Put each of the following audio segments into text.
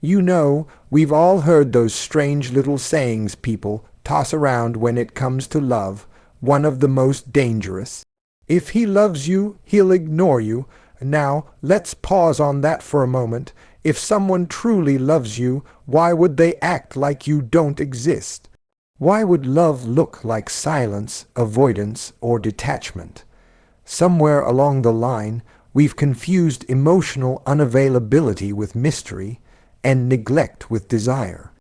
You know, we've all heard those strange little sayings people toss around when it comes to love, one of the most dangerous. If he loves you, he'll ignore you. Now, let's pause on that for a moment. If someone truly loves you, why would they act like you don't exist? Why would love look like silence, avoidance, or detachment? Somewhere along the line, we've confused emotional unavailability with mystery and neglect with desire.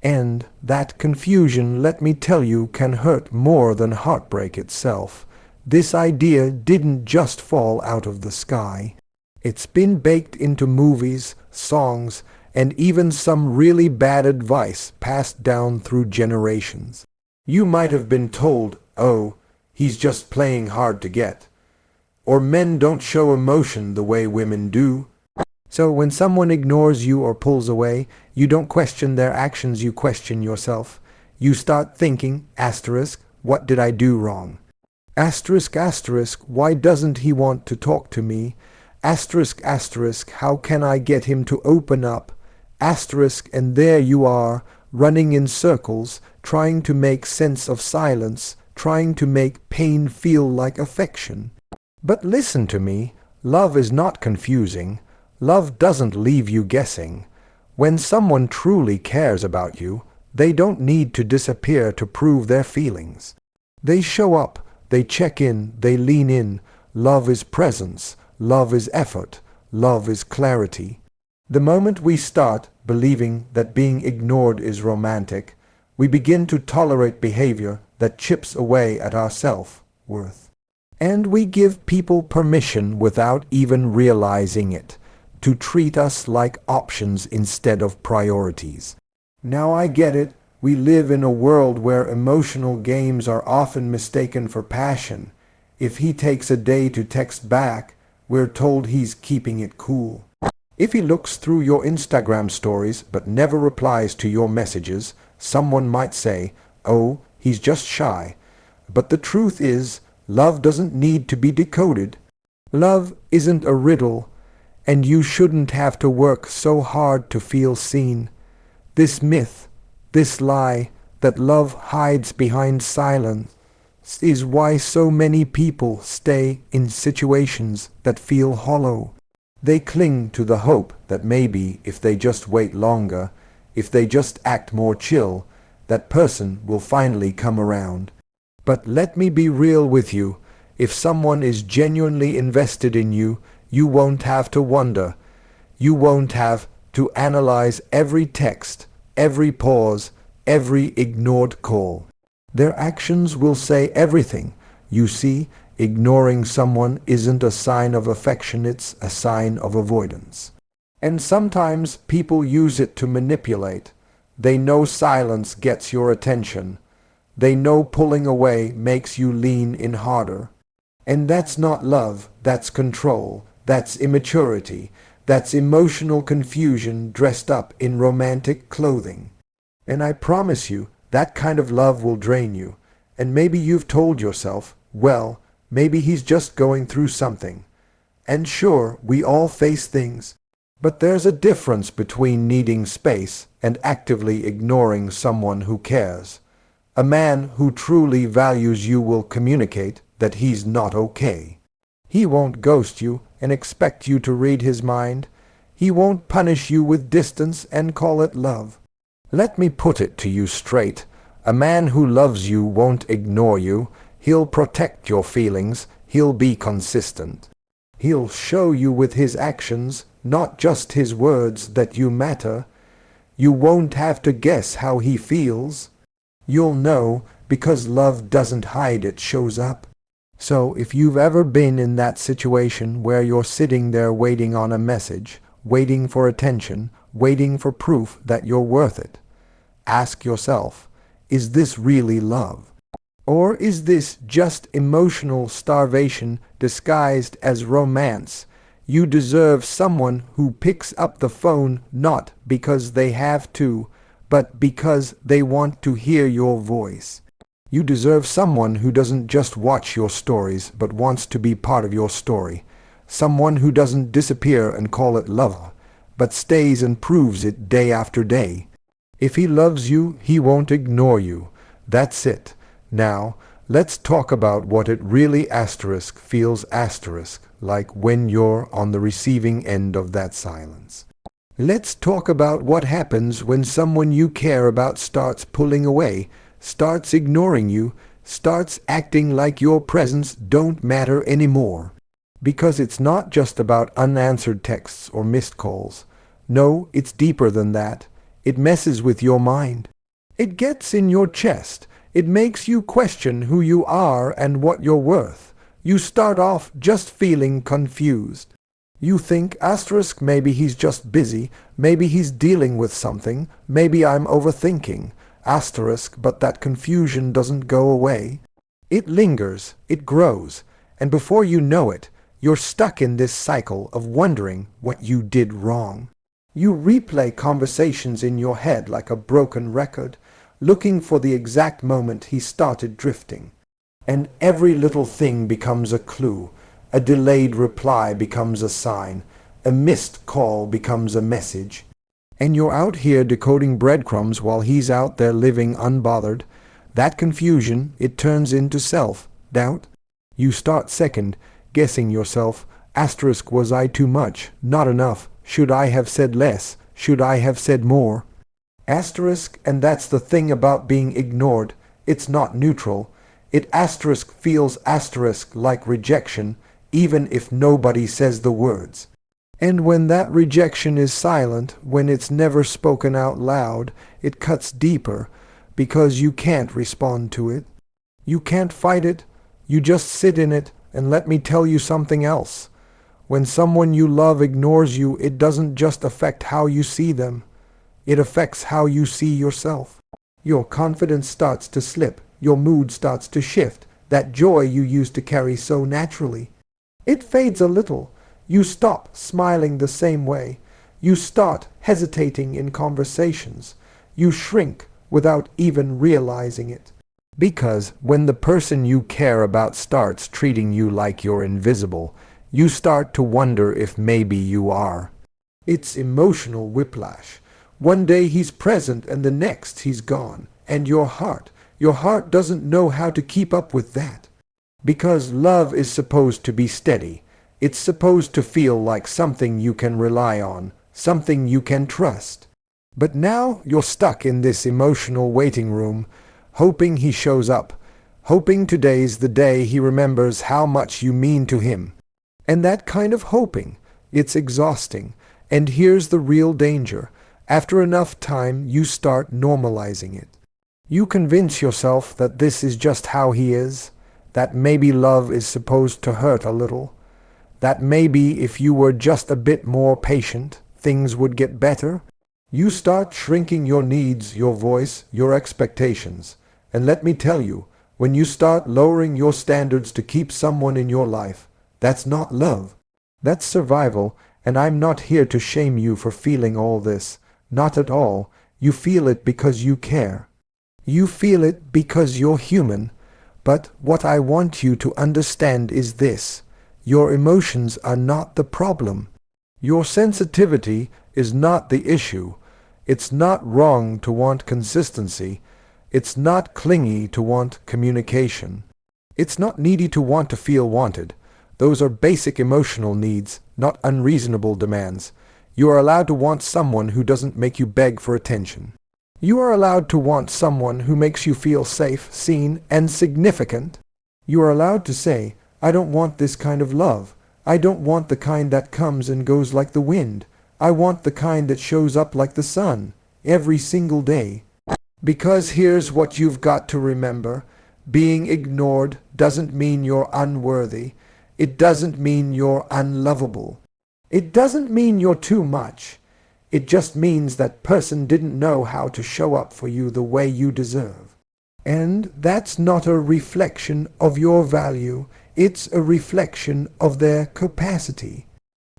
And that confusion, let me tell you, can hurt more than heartbreak itself. This idea didn't just fall out of the sky. It's been baked into movies, songs, and even some really bad advice passed down through generations. You might have been told, "Oh, he's just playing hard to get," or "Men don't show emotion the way women do." So when someone ignores you or pulls away, you don't question their actions, you question yourself. You start thinking, asterisk, what did I do wrong? Asterisk, asterisk, why doesn't he want to talk to me? Asterisk, asterisk, how can I get him to open up? Asterisk, and there you are, running in circles, trying to make sense of silence, trying to make pain feel like affection. But listen to me, love is not confusing. Love doesn't leave you guessing. When someone truly cares about you, they don't need to disappear to prove their feelings. They show up, they check in, they lean in. Love is presence, love is effort, love is clarity. The moment we start believing that being ignored is romantic, we begin to tolerate behavior that chips away at our self-worth. And we give people permission without even realizing it, to treat us like options instead of priorities. Now I get it. We live in a world where emotional games are often mistaken for passion. If he takes a day to text back, we're told he's keeping it cool. If he looks through your Instagram stories but never replies to your messages, someone might say, "Oh, he's just shy." But the truth is, love doesn't need to be decoded. Love isn't a riddle, and you shouldn't have to work so hard to feel seen. This myth, this lie, that love hides behind silence, is why so many people stay in situations that feel hollow. They cling to the hope that maybe if they just wait longer, if they just act more chill, that person will finally come around. But let me be real with you. If someone is genuinely invested in you, you won't have to wonder. You won't have to analyze every text, every pause, every ignored call. Their actions will say everything. You see, ignoring someone isn't a sign of affection, it's a sign of avoidance. And sometimes people use it to manipulate. They know silence gets your attention. They know pulling away makes you lean in harder. And that's not love, that's control, that's immaturity, that's emotional confusion dressed up in romantic clothing. And I promise you, that kind of love will drain you. And maybe you've told yourself, well, maybe he's just going through something. And sure, we all face things. But there's a difference between needing space and actively ignoring someone who cares. A man who truly values you will communicate that he's not okay. He won't ghost you and expect you to read his mind. He won't punish you with distance and call it love. Let me put it to you straight. A man who loves you won't ignore you. He'll protect your feelings. He'll be consistent. He'll show you with his actions, not just his words, that you matter. You won't have to guess how he feels. You'll know, because love doesn't hide, it shows up. So if you've ever been in that situation where you're sitting there waiting on a message, waiting for attention, waiting for proof that you're worth it, ask yourself, is this really love? Or is this just emotional starvation disguised as romance? You deserve someone who picks up the phone not because they have to, but because they want to hear your voice. You deserve someone who doesn't just watch your stories, but wants to be part of your story. Someone who doesn't disappear and call it love, but stays and proves it day after day. If he loves you, he won't ignore you. That's it. Now, let's talk about what it really feels like when you're on the receiving end of that silence. Let's talk about what happens when someone you care about starts pulling away, starts ignoring you, starts acting like your presence don't matter anymore. Because it's not just about unanswered texts or missed calls. No, it's deeper than that. It messes with your mind. It gets in your chest. It makes you question who you are and what you're worth. You start off just feeling confused. You think, maybe he's just busy, maybe he's dealing with something, maybe I'm overthinking, but that confusion doesn't go away. It lingers, it grows, and before you know it, you're stuck in this cycle of wondering what you did wrong. You replay conversations in your head like a broken record, looking for the exact moment he started drifting. And every little thing becomes a clue. A delayed reply becomes a sign. A missed call becomes a message. And you're out here decoding breadcrumbs while he's out there living unbothered. That confusion, it turns into self-doubt. You start second-guessing yourself. Was I too much? Not enough? Should I have said less? Should I have said more? And that's the thing about being ignored. It's not neutral. It feels like rejection, even if nobody says the words. And when that rejection is silent, when it's never spoken out loud, it cuts deeper, because you can't respond to it. You can't fight it. You just sit in it, and let me tell you something else. When someone you love ignores you, it doesn't just affect how you see them. It affects how you see yourself. Your confidence starts to slip. Your mood starts to shift. That joy you used to carry so naturally. It fades a little. You stop smiling the same way. You start hesitating in conversations. You shrink without even realizing it. Because when the person you care about starts treating you like you're invisible, you start to wonder if maybe you are. It's emotional whiplash. One day he's present and the next he's gone. And your heart doesn't know how to keep up with that. Because love is supposed to be steady. It's supposed to feel like something you can rely on, something you can trust. But now you're stuck in this emotional waiting room, hoping he shows up, hoping today's the day he remembers how much you mean to him. And that kind of hoping, it's exhausting. And here's the real danger. After enough time, you start normalizing it. You convince yourself that this is just how he is, that maybe love is supposed to hurt a little, that maybe if you were just a bit more patient, things would get better. You start shrinking your needs, your voice, your expectations. And let me tell you, when you start lowering your standards to keep someone in your life, that's not love. That's survival, and I'm not here to shame you for feeling all this. Not at all. You feel it because you care. You feel it because you're human. But what I want you to understand is this. Your emotions are not the problem. Your sensitivity is not the issue. It's not wrong to want consistency. It's not clingy to want communication. It's not needy to want to feel wanted. Those are basic emotional needs, not unreasonable demands. You are allowed to want someone who doesn't make you beg for attention. You are allowed to want someone who makes you feel safe, seen, and significant. You are allowed to say, I don't want this kind of love. I don't want the kind that comes and goes like the wind. I want the kind that shows up like the sun, every single day. Because here's what you've got to remember. Being ignored doesn't mean you're unworthy. It doesn't mean you're unlovable. It doesn't mean you're too much. It just means that person didn't know how to show up for you the way you deserve. And that's not a reflection of your value. It's a reflection of their capacity.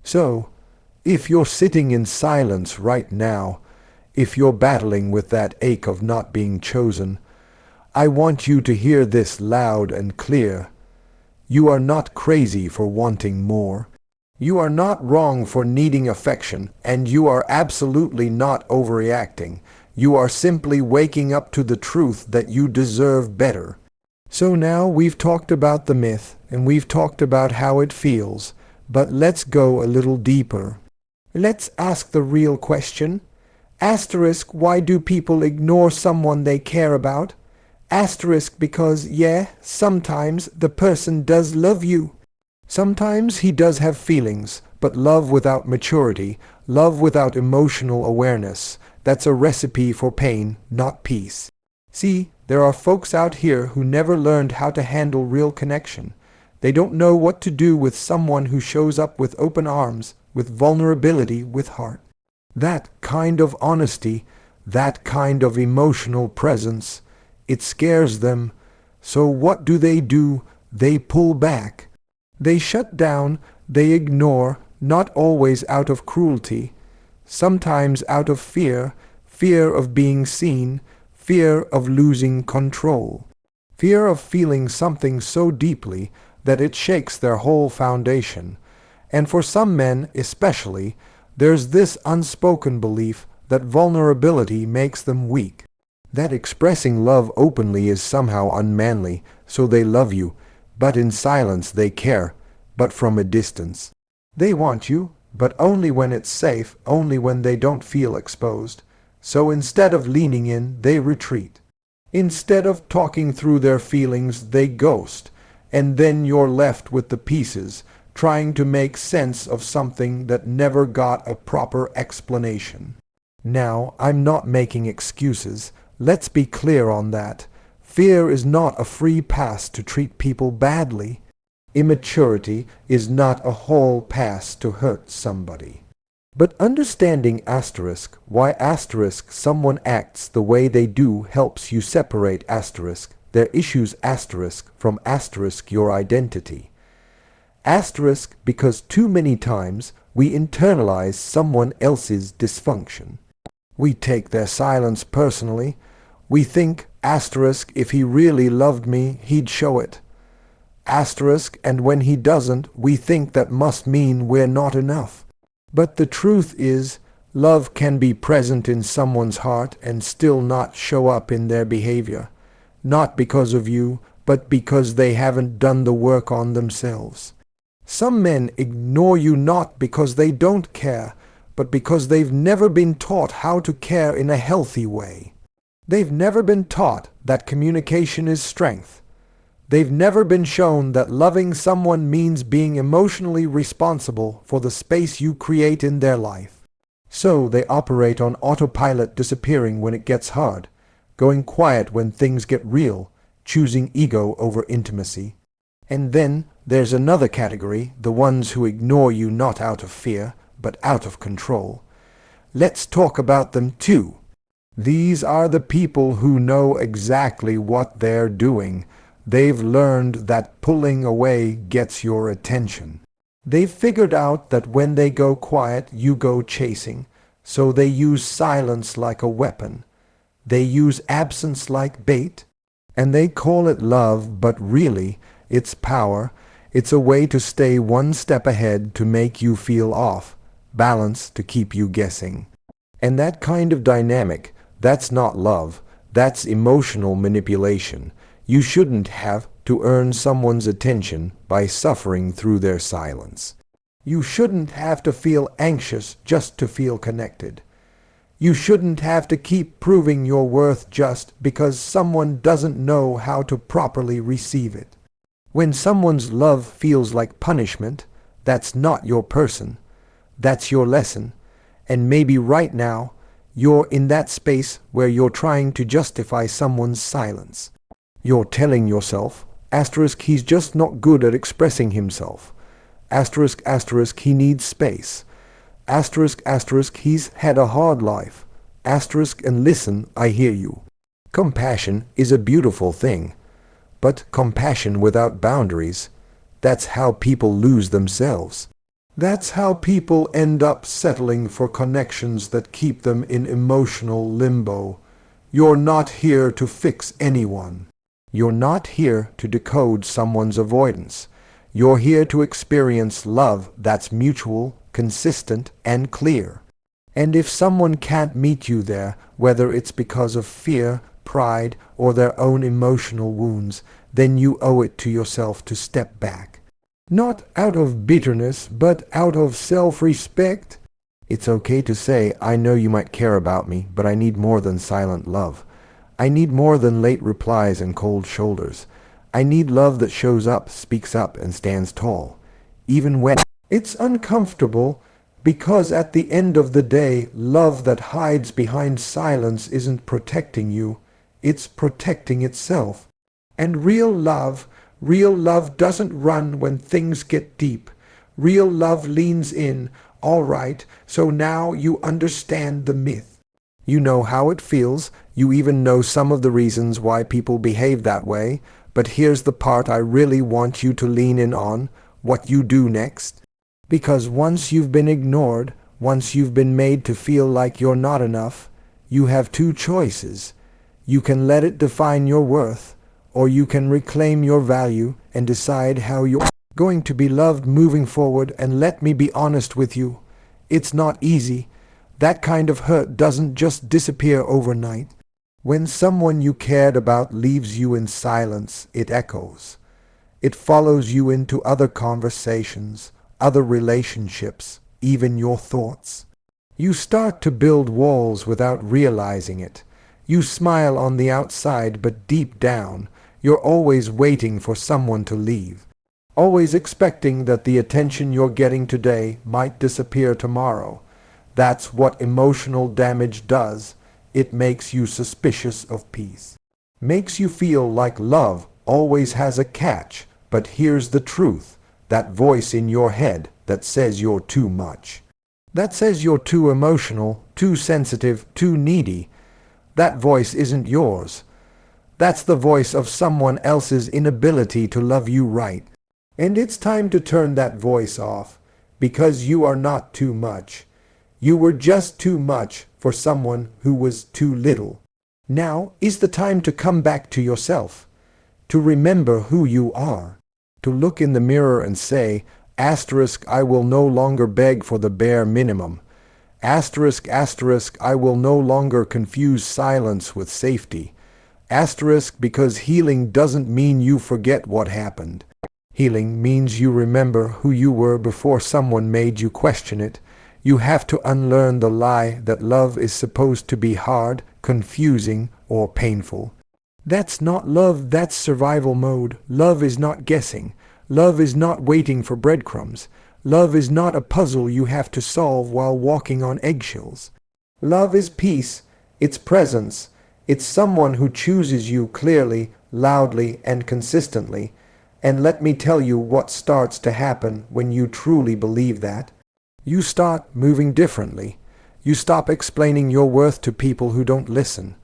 So, if you're sitting in silence right now, if you're battling with that ache of not being chosen, I want you to hear this loud and clear. You are not crazy for wanting more. You are not wrong for needing affection, and you are absolutely not overreacting. You are simply waking up to the truth that you deserve better. So now we've talked about the myth, and we've talked about how it feels, but let's go a little deeper. Let's ask the real question. Asterisk, why do people ignore someone they care about? Asterisk, because, yeah, sometimes the person does love you. Sometimes he does have feelings, but love without maturity, love without emotional awareness, that's a recipe for pain, not peace. See, there are folks out here who never learned how to handle real connection. They don't know what to do with someone who shows up with open arms, with vulnerability, with heart. That kind of honesty, that kind of emotional presence, it scares them. So what do? They pull back. They shut down, they ignore, not always out of cruelty, sometimes out of fear, fear of being seen, fear of losing control, fear of feeling something so deeply that it shakes their whole foundation. And for some men especially, there's this unspoken belief that vulnerability makes them weak, that expressing love openly is somehow unmanly, so they love you, but in silence they care, but from a distance. They want you, but only when it's safe, only when they don't feel exposed. So instead of leaning in, they retreat. Instead of talking through their feelings, they ghost. And then you're left with the pieces, trying to make sense of something that never got a proper explanation. Now, I'm not making excuses. Let's be clear on that. Fear is not a free pass to treat people badly. Immaturity is not a hall pass to hurt somebody. But understanding asterisk, why asterisk someone acts the way they do helps you separate asterisk, their issues asterisk, from asterisk your identity. Asterisk because too many times we internalize someone else's dysfunction. We take their silence personally. We think, asterisk, if he really loved me, he'd show it. Asterisk, and when he doesn't, we think that must mean we're not enough. But the truth is, love can be present in someone's heart and still not show up in their behavior. Not because of you, but because they haven't done the work on themselves. Some men ignore you not because they don't care, but because they've never been taught how to care in a healthy way. They've never been taught that communication is strength. They've never been shown that loving someone means being emotionally responsible for the space you create in their life. So they operate on autopilot, disappearing when it gets hard, going quiet when things get real, choosing ego over intimacy. And then there's another category, the ones who ignore you not out of fear, but out of control. Let's talk about them too. These are the people who know exactly what they're doing. They've learned that pulling away gets your attention. They've figured out that when they go quiet, you go chasing. So they use silence like a weapon. They use absence like bait. And they call it love, but really, it's power. It's a way to stay one step ahead to make you feel off, balance to keep you guessing. And that kind of dynamic, that's not love. That's emotional manipulation. You shouldn't have to earn someone's attention by suffering through their silence. You shouldn't have to feel anxious just to feel connected. You shouldn't have to keep proving your worth just because someone doesn't know how to properly receive it. When someone's love feels like punishment, that's not your person. That's your lesson. And maybe right now, you're in that space where you're trying to justify someone's silence. You're telling yourself, asterisk, he's just not good at expressing himself. Asterisk, asterisk, he needs space. Asterisk, asterisk, he's had a hard life. Asterisk, and listen, I hear you. Compassion is a beautiful thing. But compassion without boundaries, that's how people lose themselves. That's how people end up settling for connections that keep them in emotional limbo. You're not here to fix anyone. You're not here to decode someone's avoidance. You're here to experience love that's mutual, consistent, and clear. And if someone can't meet you there, whether it's because of fear, pride, or their own emotional wounds, then you owe it to yourself to step back. Not out of bitterness, but out of self-respect. It's okay to say, I know you might care about me, but I need more than silent love. I need more than late replies and cold shoulders. I need love that shows up, speaks up, and stands tall, even when it's uncomfortable, because at the end of the day, love that hides behind silence isn't protecting you, it's protecting itself. And real love doesn't run when things get deep. Real love leans in. All right, so now you understand the myth. You know how it feels. You even know some of the reasons why people behave that way. But here's the part I really want you to lean in on, what you do next. Because once you've been ignored, once you've been made to feel like you're not enough, you have two choices. You can let it define your worth, or you can reclaim your value and decide how you're going to be loved moving forward. And let me be honest with you, it's not easy. That kind of hurt doesn't just disappear overnight. When someone you cared about leaves you in silence, it echoes. It follows you into other conversations, other relationships, even your thoughts. You start to build walls without realizing it. You smile on the outside, but deep down, you're always waiting for someone to leave. Always expecting that the attention you're getting today might disappear tomorrow. That's what emotional damage does. It makes you suspicious of peace. Makes you feel like love always has a catch. But here's the truth. That voice in your head that says you're too much. That says you're too emotional, too sensitive, too needy. That voice isn't yours. That's the voice of someone else's inability to love you right. And it's time to turn that voice off, because you are not too much. You were just too much for someone who was too little. Now is the time to come back to yourself, to remember who you are, to look in the mirror and say, asterisk, I will no longer beg for the bare minimum. Asterisk, asterisk, I will no longer confuse silence with safety. Asterisk, because healing doesn't mean you forget what happened. Healing means you remember who you were before someone made you question it. You have to unlearn the lie that love is supposed to be hard, confusing, or painful. That's not love, that's survival mode. Love is not guessing. Love is not waiting for breadcrumbs. Love is not a puzzle you have to solve while walking on eggshells. Love is peace. It's presence. It's someone who chooses you clearly, loudly, and consistently. And let me tell you what starts to happen when you truly believe that. You start moving differently. You stop explaining your worth to people who don't listen.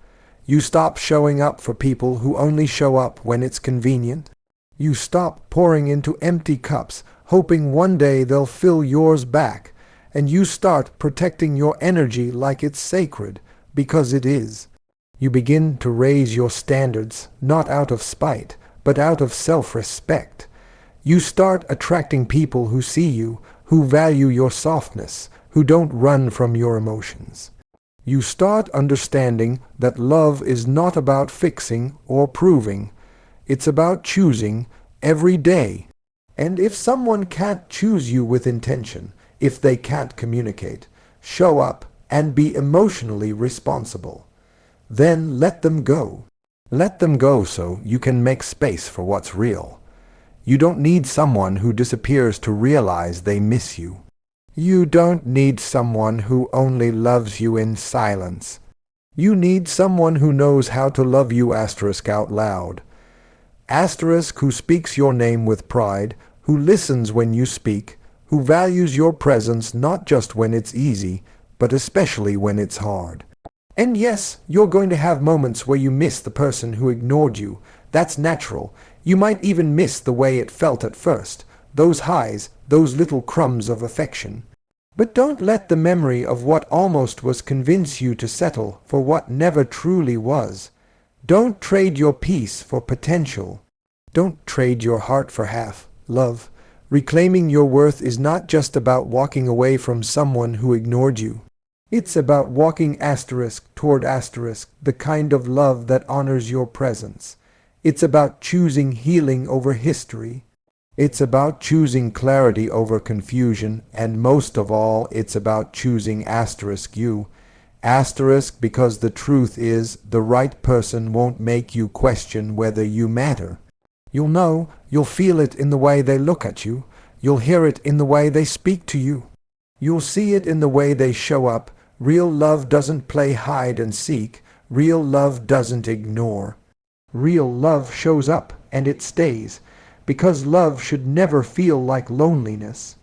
You stop showing up for people who only show up when it's convenient. You stop pouring into empty cups, hoping one day they'll fill yours back. And you start protecting your energy like it's sacred, because it is. You begin to raise your standards, not out of spite, but out of self-respect. You start attracting people who see you, who value your softness, who don't run from your emotions. You start understanding that love is not about fixing or proving. It's about choosing every day. And if someone can't choose you with intention, if they can't communicate, show up, and be emotionally responsible, then let them go. Let them go so you can make space for what's real. You don't need someone who disappears to realize they miss you. You don't need someone who only loves you in silence. You need someone who knows how to love you asterisk out loud. Asterisk, who speaks your name with pride, who listens when you speak, who values your presence not just when it's easy, but especially when it's hard. And yes, you're going to have moments where you miss the person who ignored you. That's natural. You might even miss the way it felt at first, those highs, those little crumbs of affection. But don't let the memory of what almost was convince you to settle for what never truly was. Don't trade your peace for potential. Don't trade your heart for half, love. Reclaiming your worth is not just about walking away from someone who ignored you. It's about walking toward the kind of love that honors your presence. It's about choosing healing over history. It's about choosing clarity over confusion, and most of all, it's about choosing you. Because the truth is, the right person won't make you question whether you matter. You'll know, you'll feel it in the way they look at you. You'll hear it in the way they speak to you. You'll see it in the way they show up. Real love doesn't play hide and seek. Real love doesn't ignore. Real love shows up, and it stays. Because love should never feel like loneliness.